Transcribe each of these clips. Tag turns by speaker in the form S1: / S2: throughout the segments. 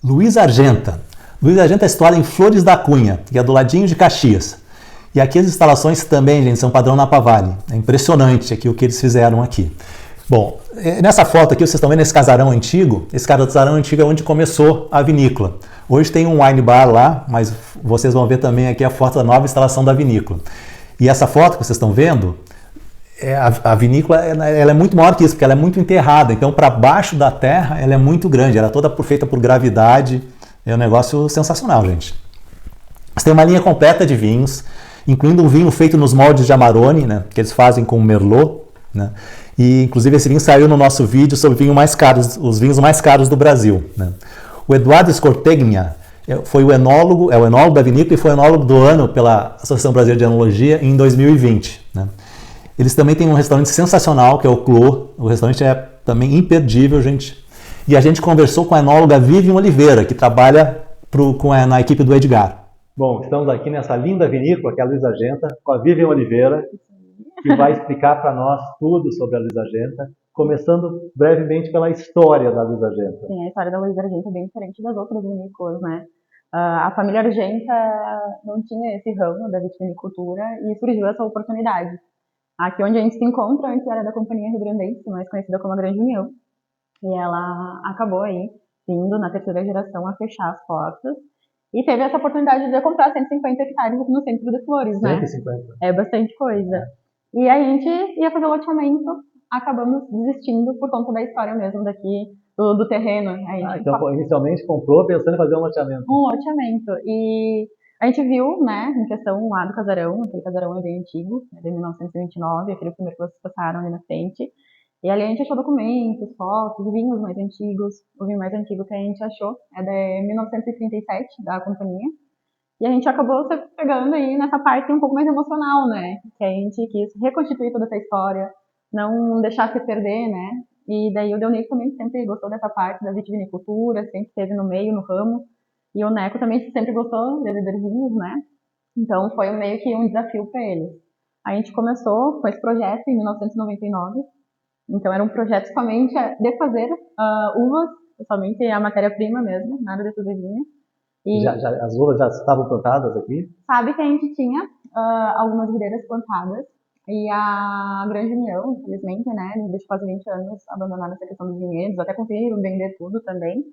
S1: Luiz Argenta. Luiz Argenta é situado em Flores da Cunha, que é do ladinho de Caxias. E aqui as instalações também, gente, são padrão Napa Valley. É impressionante aqui o que eles fizeram aqui. Bom, nessa foto aqui vocês estão vendo esse casarão antigo. Esse casarão antigo é onde começou a vinícola. Hoje tem um wine bar lá, mas vocês vão ver também aqui a foto da nova instalação da vinícola. E essa foto que vocês estão vendo, a vinícola ela é muito maior que isso, porque ela é muito enterrada. Então, para baixo da terra, ela é muito grande. Ela é toda feita por gravidade. É um negócio sensacional, gente. Você tem uma linha completa de vinhos, incluindo um vinho feito nos moldes de Amarone, né, que eles fazem com Merlot, né? E inclusive esse vinho saiu no nosso vídeo sobre vinho mais caros, os vinhos mais caros do Brasil, né? O Eduardo Scortegna foi o enólogo, é o enólogo da vinícola e foi o enólogo do ano pela Associação Brasileira de Enologia em 2020, né? Eles também têm um restaurante sensacional, que é o Clô. O restaurante é também imperdível, gente. E a gente conversou com a enóloga Vivian Oliveira, que trabalha na equipe do Edgar. Bom, estamos aqui nessa linda vinícola, que é a Luiz Argenta, com a Vivian Oliveira, que vai explicar para nós tudo sobre a Luiz Argenta, começando brevemente pela história da Luiz Argenta.
S2: Sim, a história da Luiz Argenta é bem diferente das outras vinícolas, né? A família Argenta não tinha esse ramo da vitivinicultura e surgiu essa oportunidade. Aqui onde a gente se encontra, antes era da Companhia Rio Grandense, mais conhecida como a Grande União, e ela acabou aí, vindo na terceira geração, a fechar as portas. E teve essa oportunidade de comprar 150 hectares aqui no centro de Flores, né?
S1: 150.
S2: É bastante coisa. E a gente ia fazer o loteamento, acabamos desistindo por conta da história mesmo daqui, do terreno.
S1: Então inicialmente comprou pensando em fazer um loteamento.
S2: Um loteamento. E a gente viu, né, em questão lá do casarão, aquele casarão é bem antigo, é de 1929, aquele primeiro que vocês passaram ali na frente. E ali a gente achou documentos, fotos, vinhos mais antigos. O vinho mais antigo que a gente achou é de 1937, da companhia. E a gente acabou se pegando aí nessa parte um pouco mais emocional, né? Que a gente quis reconstituir toda essa história, não deixar se perder, né? E daí o Delnir também sempre gostou dessa parte da vitivinicultura, sempre esteve no meio, no ramo. E o Neco também sempre gostou de beber vinhos, né? Então foi meio que um desafio para eles. A gente começou com esse projeto em 1999. Então era um projeto somente de fazer uvas, somente a matéria-prima mesmo, nada de fazer vinho.
S1: E as uvas já estavam plantadas aqui?
S2: Sabe que a gente tinha algumas videiras plantadas e a Grande União, infelizmente, né, desde quase 20 anos, abandonaram essa questão dos vinhedos, até conseguiram vender tudo também.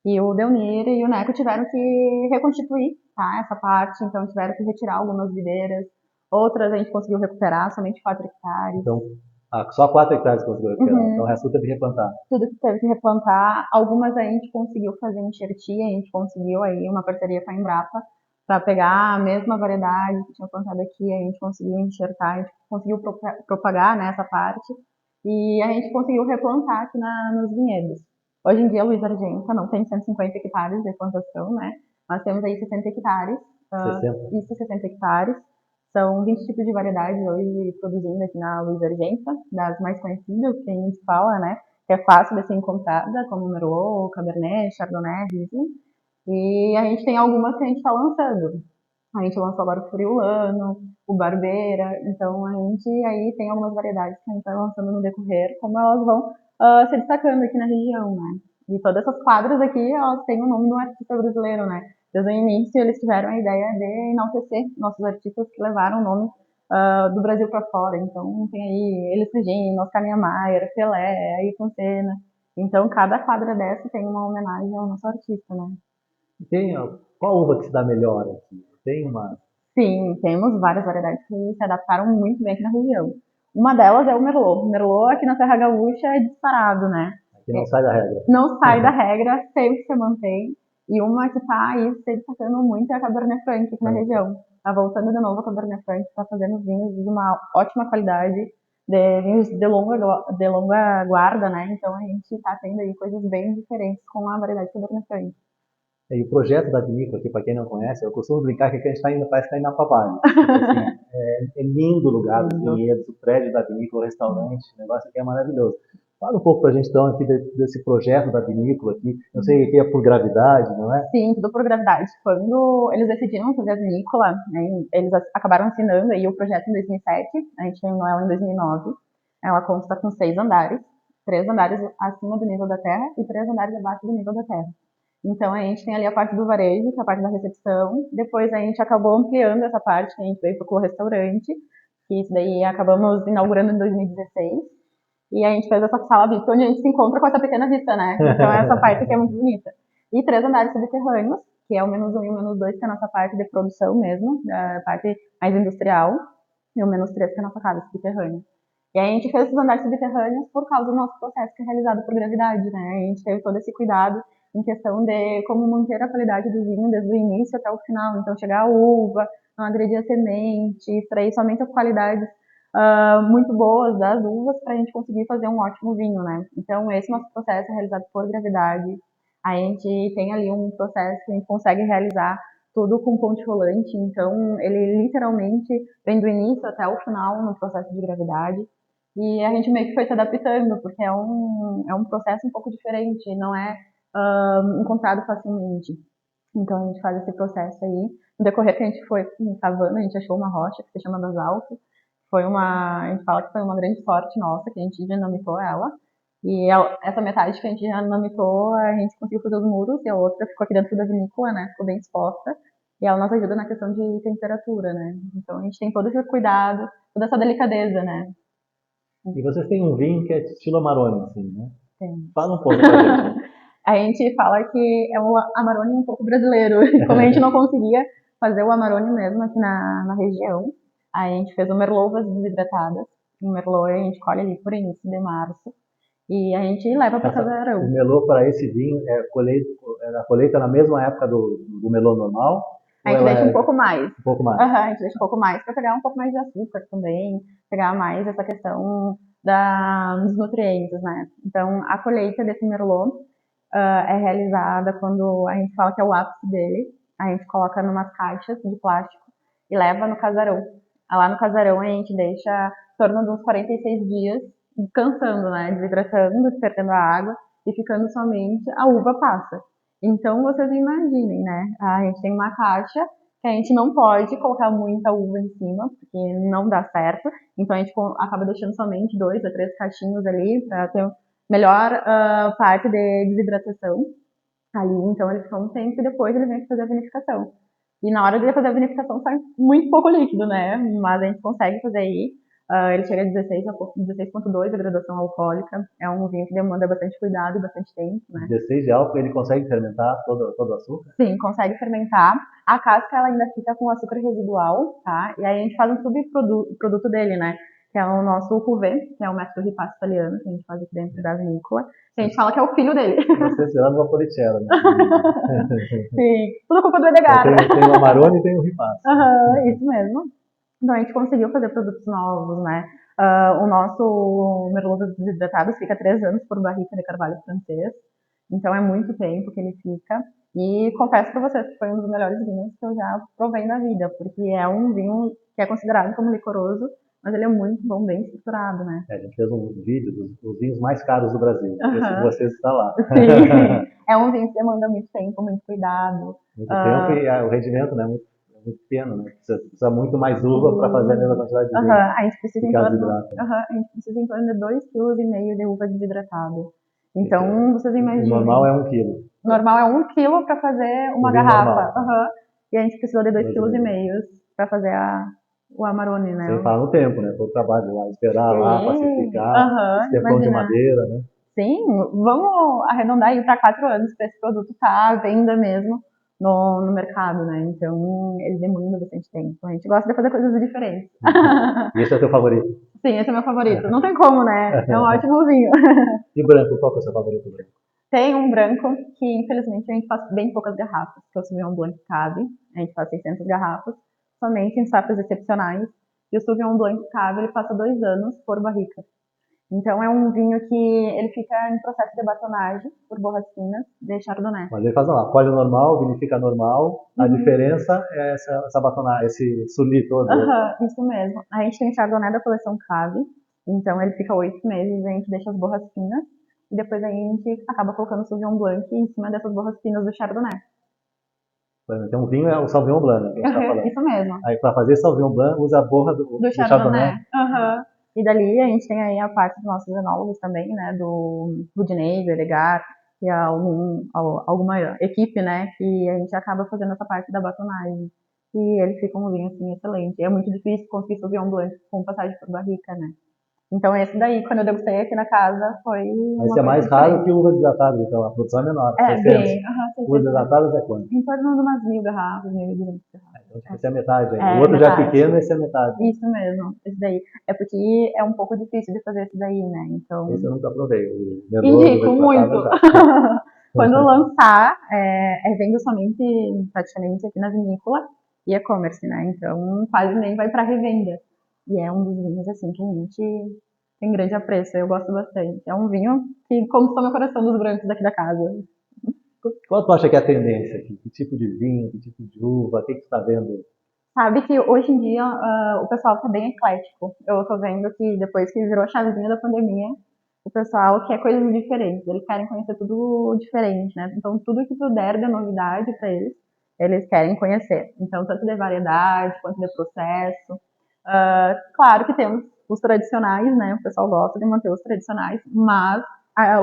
S2: E o Delnir e o Neco tiveram que reconstituir, tá, essa parte, então tiveram que retirar algumas videiras, outras a gente conseguiu recuperar, somente 4 hectares.
S1: Então, só 4 hectares conseguiu recuperar, então o resto teve que replantar.
S2: Tudo que teve que replantar, algumas a gente conseguiu fazer enxertia, a gente conseguiu aí uma parceria com a Embrapa, para pegar a mesma variedade que tinha plantado aqui, a gente conseguiu enxertar, a gente conseguiu propagar, né, essa parte, e a gente conseguiu replantar aqui nos vinhedos. Hoje em dia, a Luiz Argenta não tem 150 hectares de plantação, né? Nós temos aí 60 hectares.
S1: 60?
S2: Isso, 60 hectares. São 20 tipos de variedades hoje produzindo aqui na Luiz Argenta, das mais conhecidas, que a gente fala, né? Que é fácil de ser encontrada, como Merlot, Cabernet, Chardonnay, Riesling. E a gente tem algumas que a gente está lançando. A gente lançou agora o Friulano, o Barbeira, então a gente aí tem algumas variedades que a gente está lançando no decorrer, como elas vão se destacando aqui na região, né? E todas essas quadras aqui, elas têm o nome de um artista brasileiro, né? Desde o início eles tiveram a ideia de enaltecer nossos artistas que levaram o nome do Brasil para fora. Então tem aí Elis Regina, Oscar Niemeyer, Pelé, Ayrton Senna. Então cada quadra dessa tem uma homenagem ao nosso artista, né?
S1: Qual uva que se dá melhor aqui? Tem uma?
S2: Sim, temos várias variedades que se adaptaram muito bem aqui na região. Uma delas é o Merlot. O Merlot aqui na Serra Gaúcha é disparado, né?
S1: Aqui não sai da regra.
S2: Não sai da regra, sempre se mantém. E uma que está aí se destacando muito é a Cabernet Franc aqui na região. Está voltando de novo a Cabernet Franc, está fazendo vinhos de uma ótima qualidade, de vinhos de longa guarda, né? Então a gente está tendo aí coisas bem diferentes com a variedade Cabernet Franc.
S1: E o projeto da vinícola, que para quem não conhece, eu costumo brincar que aqui a gente está indo, parece que está indo na Napa Valley. Assim, é lindo o lugar dos vinhedos, o prédio da vinícola, o restaurante, o negócio aqui é maravilhoso. Fala um pouco para a gente então aqui desse projeto da vinícola aqui. Eu sei que é por gravidade, não é?
S2: Sim, tudo por gravidade. Quando eles decidiram fazer a vinícola, né, eles acabaram assinando aí o projeto em 2007, a gente terminou ela em 2009. Ela consta com 6 andares, 3 andares acima do nível da terra e 3 andares abaixo do nível da terra. Então a gente tem ali a parte do varejo, que é a parte da recepção. Depois a gente acabou ampliando essa parte, que a gente veio para o restaurante, que isso daí acabamos inaugurando em 2016. E a gente fez essa sala VIP, onde a gente se encontra com essa pequena vista, né? Então essa parte aqui é muito bonita. E 3 andares subterrâneos, que é o -1 e o -2, que é a nossa parte de produção mesmo, a parte mais industrial, e o -3, que é a nossa casa subterrânea. E aí a gente fez esses andares subterrâneos por causa do nosso processo que é realizado por gravidade, né? A gente teve todo esse cuidado em questão de como manter a qualidade do vinho desde o início até o final. Então, chegar a uva, não agredir a semente, extrair somente as qualidades muito boas das uvas para a gente conseguir fazer um ótimo vinho, né? Então, esse nosso processo é realizado por gravidade. A gente tem ali um processo que a gente consegue realizar tudo com ponte rolante, então ele literalmente vem do início até o final no processo de gravidade. E a gente meio que foi se adaptando, porque é um processo um pouco diferente, não é encontrado facilmente. Então a gente faz esse processo aí. No decorrer que a gente foi cavando, a gente achou uma rocha que se chama basalto. A gente fala que foi uma grande sorte nossa, que a gente dinamitou ela. E essa metade que a gente dinamitou, a gente conseguiu fazer os muros, e a outra ficou aqui dentro da vinícola, né? Ficou bem exposta. E ela nos ajuda na questão de temperatura, né? Então a gente tem todo esse cuidado, toda essa delicadeza, né?
S1: E vocês têm um vinho que é estilo Amarone, assim, né?
S2: Tem.
S1: Fala um pouco pra gente.
S2: A gente fala que é um Amarone um pouco brasileiro. Como a gente não conseguia fazer o Amarone mesmo aqui na região, a gente fez o Merlot desidratadas. O Merlot a gente colhe ali por início de março. E a gente leva para o casarão.
S1: O melô para esse vinho a colheita na mesma época do melô normal?
S2: A gente deixa um pouco mais.
S1: Um pouco mais.
S2: A gente deixa um pouco mais para pegar um pouco mais de açúcar também, pegar mais essa questão dos nutrientes, né? Então, a colheita desse Merlot é realizada quando a gente fala que é o ápice dele. A gente coloca numas caixas de plástico e leva no casarão. Lá no casarão a gente deixa em torno de uns 46 dias descansando, né? Desidratando, perdendo a água e ficando somente a uva passa. Então vocês imaginem, né? A gente tem uma caixa que a gente não pode colocar muita uva em cima, porque não dá certo. Então a gente acaba deixando somente 2 a 3 caixinhos ali para ter melhor parte de desidratação ali. Então ele fica um tempo e depois ele vem fazer a vinificação. E na hora de fazer a vinificação sai muito pouco líquido, né? Mas a gente consegue fazer aí. Ele chega a 16,2 a graduação alcoólica. É um vinho que demanda bastante cuidado e bastante tempo, né?
S1: 16 de álcool, ele consegue fermentar todo o açúcar?
S2: Sim, consegue fermentar. A casca ela ainda fica com açúcar residual, tá? E aí a gente faz um subproduto dele, né? Que é o nosso cuvée, que é o método ripasso italiano, que a gente faz aqui dentro da vinícola. Que a gente fala que é o filho dele.
S1: Vocês tiraram uma Vaporitella, né?
S2: Sim, tudo culpa do Edgar.
S1: Tem o Amarone e tem o ripasso.
S2: Isso mesmo. Então a gente conseguiu fazer produtos novos, né? O nosso Merlot desidratado fica 3 anos por barrica de carvalho francês. Então é muito tempo que ele fica. E confesso para vocês que foi um dos melhores vinhos que eu já provei na vida, porque é um vinho que é considerado como licoroso, mas ele é muito bom, bem estruturado, né?
S1: A gente fez um vídeo dos vinhos mais caros do Brasil. Esse de vocês está lá.
S2: Sim. É um vinho que demanda muito tempo, muito cuidado.
S1: Muito tempo e o rendimento, né? Muito pequeno, né? Precisa muito mais uva para fazer a mesma quantidade de vinho.
S2: A gente precisa em torno de 2,5 kg de uva desidratada. Então, vocês imaginem.
S1: O normal é 1 kg.
S2: Normal é 1 kg para fazer uma garrafa. E a gente precisou de 2,5 kg para fazer o Amarone, né?
S1: Sem falar no tempo, né? Todo o trabalho lá, esperar lá, pacificar, ter pão de madeira, né?
S2: Sim, vamos arredondar aí para 4 anos para esse produto estar à venda mesmo no mercado, né? Então, ele demanda bastante tempo. A gente gosta de fazer coisas diferentes.
S1: E esse é o teu favorito?
S2: Sim, esse é o meu favorito. Não tem como, né? É um ótimo vinho.
S1: E branco, qual que é o seu favorito branco?
S2: Tem um branco que, infelizmente, a gente faz bem poucas garrafas, que é o Sauvignon Blanc Cave. A gente faz 600 garrafas, somente em safras excepcionais. E o Sauvignon Blanc Cave, ele passa 2 anos por barrica. Então é um vinho que ele fica em processo de batonagem por borrachinas de Chardonnay.
S1: Mas ele faz lá, colhe normal, vinifica normal. A diferença é essa batonagem, esse suli todo.
S2: Isso mesmo. A gente tem Chardonnay da coleção Cave. Então ele fica 8 meses, a gente deixa as borras finas. E depois a gente acaba colocando o Sauvignon Blanc em cima dessas borras finas do Chardonnay.
S1: Então o vinho é o Sauvignon Blanc, né, que a gente tá falando.
S2: Isso mesmo.
S1: Aí para fazer Sauvignon Blanc usa a borra do Chardonnay.
S2: E dali a gente tem aí a parte dos nossos enólogos também, né, do Rudinei, do Edgar, e alguma equipe, né, que a gente acaba fazendo essa parte da batonagem. E ele fica um vinho, assim, excelente. É muito difícil conseguir Sauvignon Blanc com passagem por barrica, né. Então esse daí, quando eu degustei aqui na casa, foi
S3: Mas
S2: uma
S3: é
S2: coisa
S3: mais raro que
S2: diferente.
S3: uvas desatadas, então a produção é menor,
S2: É,
S3: 600.
S2: bem,
S3: Uvas
S2: 600,
S3: desatadas é quanto?
S2: em torno de umas 1.000 garrafas, 1.200
S3: Então, tipo,
S2: garrafas.
S3: esse é a metade aí. O
S2: É,
S3: outro já é
S2: metade.
S3: pequeno, esse é a metade.
S2: Isso mesmo, esse daí. É porque é um pouco difícil de fazer esse daí, né? Então,
S3: Esse eu nunca provei. O Merlot,
S2: indico
S3: uvas
S2: muito.
S3: desatadas, já.
S2: Quando lançar, vendo somente praticamente aqui na vinícola e e-commerce, né? Então, quase nem vai para revenda. E é um dos vinhos, assim, que a gente tem grande apreço. Eu gosto bastante. É um vinho que conquistou meu coração dos brancos daqui da casa.
S3: Qual tu acha que é a tendência aqui? Que tipo de vinho, que tipo de uva? O que tu está vendo?
S2: Sabe que hoje em dia o pessoal tá bem eclético. Eu tô vendo que depois que virou a chavezinha da pandemia, o pessoal quer coisas diferentes. Eles querem conhecer tudo diferente, né? Então, tudo que tu der de novidade para eles, eles querem conhecer. Então, tanto de variedade quanto de processo. Claro que temos os tradicionais, né? O pessoal gosta de manter os tradicionais, mas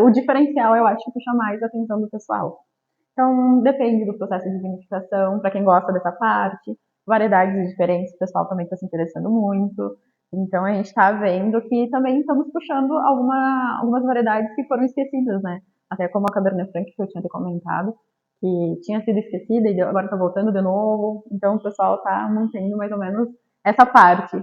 S2: o diferencial eu acho que puxa mais a atenção do pessoal. Então, depende do processo de vinificação, para quem gosta dessa parte, variedades diferentes, o pessoal também está se interessando muito. Então, a gente está vendo que também estamos puxando algumas variedades que foram esquecidas, né? Até como a Cabernet Franc, que eu tinha te comentado, que tinha sido esquecida e agora está voltando de novo. Então, o pessoal está mantendo mais ou menos essa parte.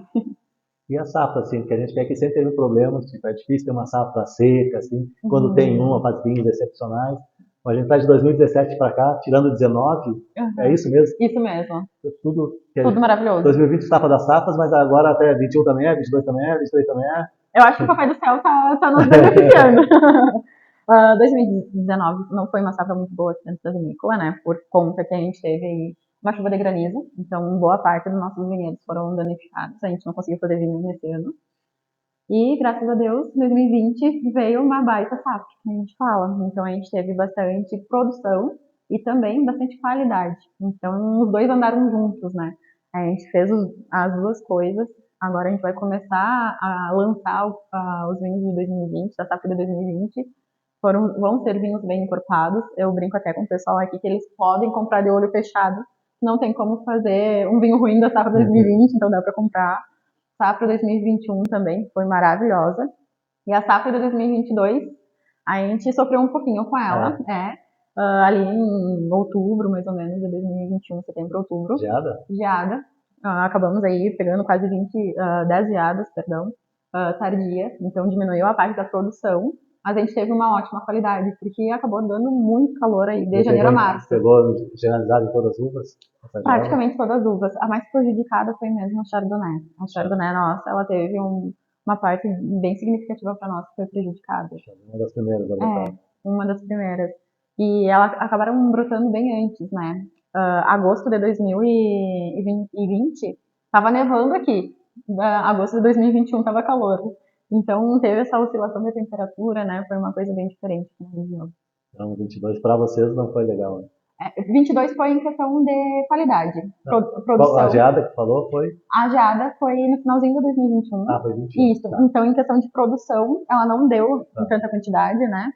S3: E a safra, assim, porque a gente vê que sempre teve problemas, tipo, é difícil ter uma safra seca, assim, quando tem
S2: Uhum.
S3: uma, faz vinhos excepcionais. Mas a gente está de 2017 para cá, tirando 19, é
S2: Uhum.
S3: isso mesmo?
S2: Isso mesmo.
S3: Tudo,
S2: Tudo maravilhoso.
S3: 2020 safra das safras, mas agora até 21 também é, 22 também é, 23 também é.
S2: Eu acho que o Papai do Céu tá nos beneficiando. 2019 não foi uma safra muito boa aqui dentro da vinícola, né? Por conta que a gente teve aí uma chuva de granizo, então boa parte dos nossos vinhedos foram danificados, a gente não conseguiu fazer vinho nesse ano. E graças a Deus, 2020 veio uma baita safra, que a gente fala. Então a gente teve bastante produção e também bastante qualidade. Então os dois andaram juntos, né? A gente fez as duas coisas. Agora a gente vai começar a lançar os vinhos de 2020, da safra de 2020. Vão ser vinhos bem encorpados. Eu brinco até com o pessoal aqui que eles podem comprar de olho fechado. Não tem como fazer um vinho ruim da safra 2020, então dá para comprar. Safra 2021 também foi maravilhosa. E a safra de 2022, a gente sofreu um pouquinho com ela,
S3: É,
S2: ali em outubro, mais ou menos, de 2021, setembro, outubro,
S3: geada?
S2: geada. Acabamos aí pegando quase 10 geadas, perdão, tardia, então diminuiu a parte da produção, mas a gente teve uma ótima qualidade, porque acabou dando muito calor aí, de janeiro a março.
S3: Pegou generalizado em todas as uvas? Essa geada?
S2: Praticamente todas as uvas. A mais prejudicada foi mesmo a Chardonnay. A Chardonnay nossa, ela teve uma parte bem significativa para nós que foi prejudicada.
S3: Uma das primeiras a botar.
S2: É, uma das primeiras. E elas acabaram brotando bem antes, né? Agosto de 2020 estava nevando aqui. Agosto de 2021 estava calor. Então teve essa oscilação de temperatura, né? Foi uma coisa bem diferente na região.
S3: Então, 22 para vocês não foi legal, né?
S2: 22 foi em questão de qualidade,
S3: A
S2: produção.
S3: geada que falou foi?
S2: A geada foi no finalzinho de 2021.
S3: Ah, foi 21.
S2: Isso.
S3: Tá.
S2: Então, em questão de produção, ela não deu em tanta quantidade, né?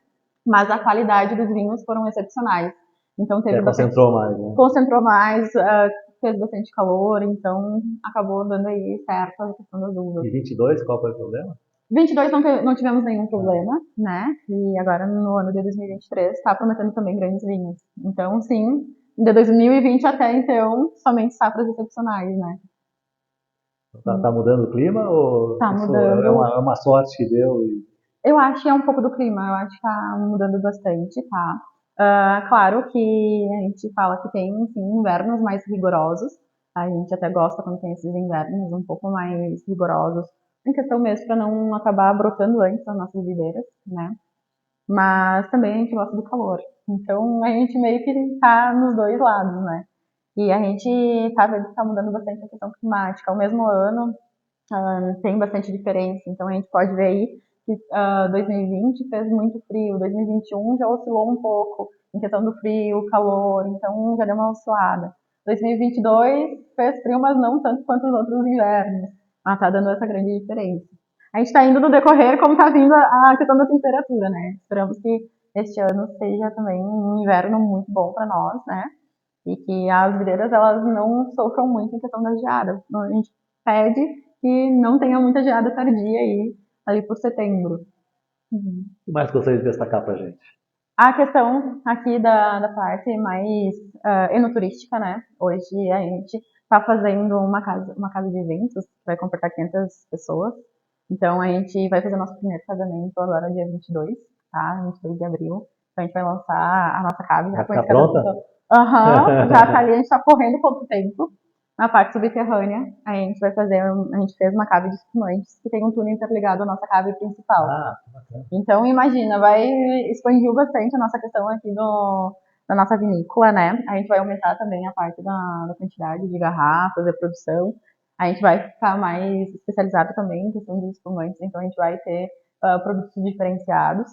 S2: Mas a qualidade dos vinhos foram excepcionais. Então, teve bastante.
S3: Concentrou mais, né?
S2: Concentrou mais, fez bastante calor, então acabou dando aí certo a questão das uvas.
S3: E 22, qual foi o problema?
S2: 22 não tivemos nenhum problema, né? E agora no ano de 2023 está prometendo também grandes vinhos. Então, sim, de 2020 até então, somente safras excepcionais, né?
S3: Tá mudando o clima ou
S2: Tá
S3: isso
S2: mudando.
S3: é uma sorte que deu?
S2: Eu acho que é um pouco do clima, eu acho que tá mudando bastante, tá? Claro que a gente fala que tem, sim, invernos mais rigorosos. A gente até gosta quando tem esses invernos um pouco mais rigorosos, em questão mesmo para não acabar brotando antes das nossas videiras, né? Mas também a gente gosta do calor. Então a gente meio que tá nos dois lados, né? E a gente tá vendo que tá mudando bastante a questão climática. Ao mesmo ano, tem bastante diferença. Então a gente pode ver aí que 2020 fez muito frio, 2021 já oscilou um pouco em questão do frio, calor, então já deu uma oscilada. 2022 fez frio, mas não tanto quanto os outros invernos. Mas tá dando essa grande diferença. A gente está indo no decorrer como está vindo a questão da temperatura, né? Esperamos que este ano seja também um inverno muito bom para nós, né? E que as videiras elas não sofram muito em questão da geada. Então, a gente pede que não tenha muita geada tardia aí, ali por setembro. Uhum.
S3: O que mais gostaria de destacar para a gente?
S2: A questão aqui da parte mais enoturística, né? Hoje a gente está fazendo uma casa de eventos que vai comportar 500 pessoas. Então a gente vai fazer nosso primeiro casamento agora dia 22, tá? 22 de abril. Então a gente vai lançar a nossa cave já
S3: Vai
S2: com
S3: ficar
S2: esse cada
S3: pronta?
S2: pessoa. Aham, já tá ali, a gente tá correndo contra o tempo. Na parte subterrânea, a gente vai fazer, a gente fez uma cave de espumantes que tem um túnel interligado à nossa cave principal.
S3: Ah, que bacana.
S2: Então, imagina, vai expandiu bastante a nossa questão aqui da nossa vinícola, né? A gente vai aumentar também a parte da quantidade de garrafas, da produção. A gente vai ficar mais especializado também em questão de espumantes, então a gente vai ter produtos diferenciados.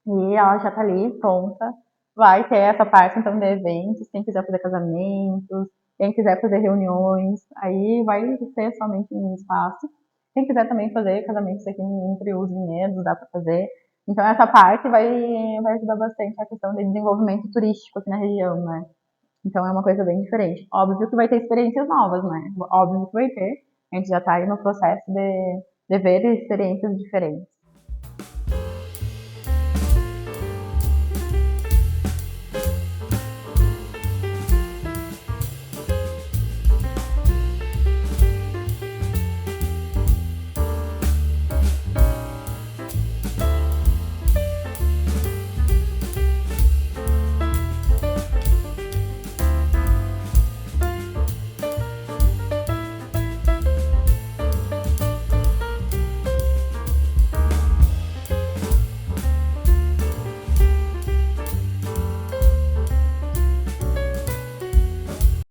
S2: E ela já está ali pronta. Vai ter essa parte então de eventos, quem quiser fazer casamentos, quem quiser fazer reuniões, aí vai ter somente um espaço. Quem quiser também fazer casamentos aqui entre os vinhedos, dá para fazer. Então essa parte vai ajudar bastante a questão de desenvolvimento turístico aqui na região, né? Então é uma coisa bem diferente. Óbvio que vai ter experiências novas, né? Óbvio que vai ter. A gente já está aí no processo de ver experiências diferentes.